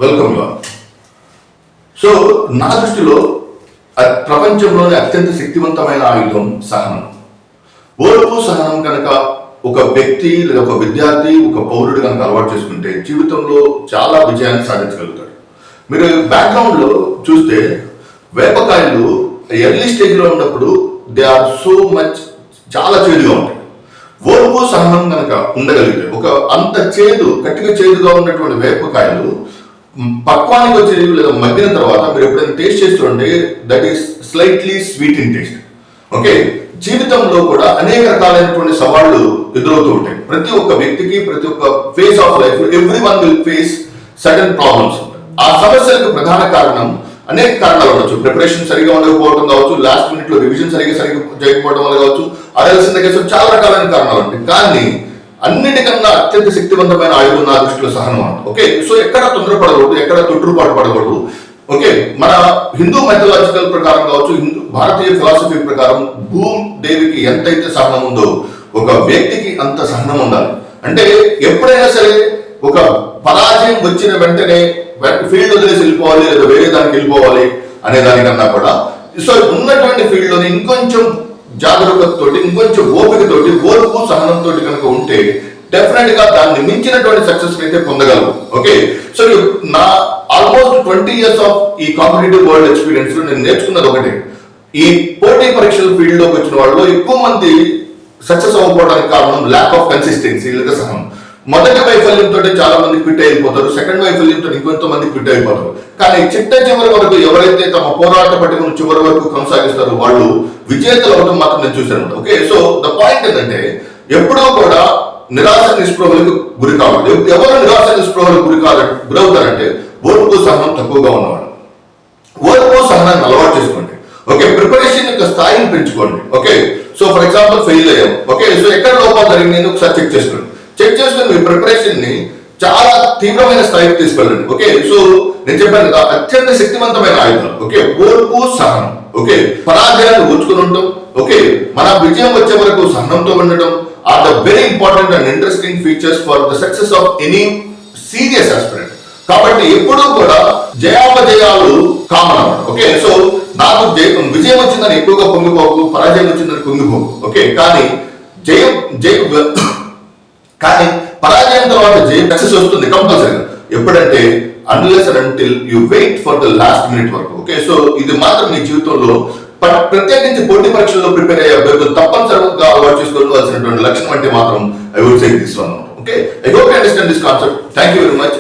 Welcome you. So నా దృష్టిలో ప్రపంచంలోని అత్యంత శక్తివంతమైన ఆయుధం సహనం. ఓర్పు సహనం కనుక ఒక వ్యక్తి లేదా ఒక విద్యార్థి ఒక పౌరుడు కనుక అలవాటు చేసుకుంటే జీవితంలో చాలా విజయాన్ని సాధించగలుగుతాడు. మీరు బ్యాక్గ్రౌండ్లో చూస్తే వేపకాయలు ఎర్లీ స్టేజ్లో ఉన్నప్పుడు దే ఆర్ సో మచ్ చాలా చేదుగా ఉంటాయి. ఓర్పు సహనం కనుక ఉండగలిగితే ఒక అంత గట్టిగా చేదుగా ఉన్నటువంటి వేపకాయలు పక్వానికి వచ్చే లేదా మగ్గిన తర్వాత మీరు ఎప్పుడైనా టేస్ట్ చేస్తుంటే that is slightly sweet in taste. Okay, జీవితంలో కూడా అనేక రకాలైనటువంటి సవాళ్లు ఎదురవుతూ ఉంటాయి. ప్రతి ఒక్క వ్యక్తికి ప్రతి ఒక్క phase of life every one will face sudden problems. ఆ సమస్యలకు ప్రధాన కారణం అనేక కారణాలు ఉండొచ్చు. ప్రిపరేషన్ సరిగా ఉండకపోవడం కావచ్చు, లాస్ట్ మినిట్ లో రివిజన్ సరిగా చేయకపోవడం వల్ల కావచ్చు, అడల్సిన కేసు చాలా రకాలైన కారణాలు ఉంటాయి. కానీ అన్నిటికన్నా అత్యంత శక్తివంతమైన ఆయుధం నా దృష్టిలో సహనం అంట. ఓకే, సో ఎక్కడ తొందరపడకూడదు, ఎక్కడ తొట్టుపాటు పడకూడదు. ఓకే, మన హిందూ మైథలాజికల్ ప్రకారం కావచ్చు, భారతీయ ఫిలాసఫీ ప్రకారం భూదేవికి ఎంతైతే సహనం ఉందో ఒక వ్యక్తికి అంత సహనం ఉండాలి. అంటే ఎప్పుడైనా సరే ఒక పరాజయం వచ్చిన వెంటనే ఫీల్డ్ వదిలేసి వెళ్ళిపోవాలి లేదా వేరే దానికి వెళ్ళిపోవాలి అనే దానికన్నా కూడా సో ఉన్నటువంటి ఫీల్డ్ లోని ఇంకొంచెం జాగ్రత్తతోటి, ఇంకొంచెం ఓపికతోటి, ఓర్పు సహనంతో కనుక ఉంటే డెఫినెట్ గా దాన్ని మించినటువంటి సక్సెస్ అయితే పొందగలరు. ఓకే, సో నా ఆల్మోస్ట్ 20 years ఆఫ్ ఈ కాంపిటేటివ్ వరల్డ్ ఎక్స్పీరియన్స్ లో నేను నేర్చుకున్నది ఒకటే, ఈ పోటీ పరీక్షల ఫీల్డ్ లోకి వచ్చిన వాళ్ళు ఎక్కువ మంది సక్సెస్ అవ్వకపోవడానికి కారణం ల్యాక్ ఆఫ్ కన్సిస్టెన్సీ లేదా సహనం. మొదటి వైఫల్యంతో చాలా మంది క్విట్ అయిపోతారు, సెకండ్ వైఫల్యంతో ఇంకొంతమంది క్విట్ అయిపోతారు. కానీ చివరి వరకు ఎవరైతే తమ పోరాట పట్టుకుని చివరి వరకు కొనసాగిస్తారో వాళ్ళు విజేతలు అవడం మాత్రం నేను చూశాను. ఓకే, సో ద పాయింట్ ఏంటంటే ఎప్పుడూ కూడా నిరాశ నిస్పృహలకు గురి కావాలి. ఎవరు నిరాశ నిస్పృహలకు గురవుతారంటే ఓర్పు సహనం తక్కువగా ఉన్నవాడు. ఓర్పు సహనాన్ని అలవాటు చేసుకోండి. ఓకే, ప్రిపరేషన్ యొక్క స్థాయిని పెంచుకోండి. Okay, so for example fail అయ్యాం. ఓకే, సో ఎక్కడ లోపాలు జరిగింది ఒకసారి చెక్ చేసుకుని మీ ప్రిపరేషన్ ని చాలా తీవ్రమైన స్థాయికి తీసుకెళ్ళండి. ఓకే, సో నేను చెప్పాను కదా అత్యంత శక్తివంతమైన ఆయుధాలు. ఓకే, ఓర్పు సహనం. ఓకే, పరాజయాన్ని ఓర్చుకుని ఉండటం. ఓకే, మన విజయం వచ్చే వరకు సహనంతో ఉండటం are the very important and interesting features for the success of any serious aspirant. కాబట్టి ఎప్పుడూ కూడా జయాపజయాలు కామన్ అన్నమాట. ఓకే, సో నాకు విజయం వచ్చిందని ఎక్కువగా పొంగిపోకు, పరాజయం వచ్చిందని పొంగిపోకు. ఓకే, కానీ కానీ పరాజయం తర్వాత జయం సక్సెస్ వస్తుంది కంపల్సరీగా. ఎప్పుడంటే unless and until you wait for the last minute వరకు. ఓకే, సో ఇది మాత్రం మీ జీవితంలో ప్రత్యేకించి పోటీ పరీక్షల్లో ప్రిపేర్ అయ్యే అభ్యర్థులు తప్పనిసరిగా అలవాటు చేసుకోవాల్సినటువంటి లక్షణం అంటే మాత్రం I would say this one. Okay, I hope you understand this concept. Thank you very much.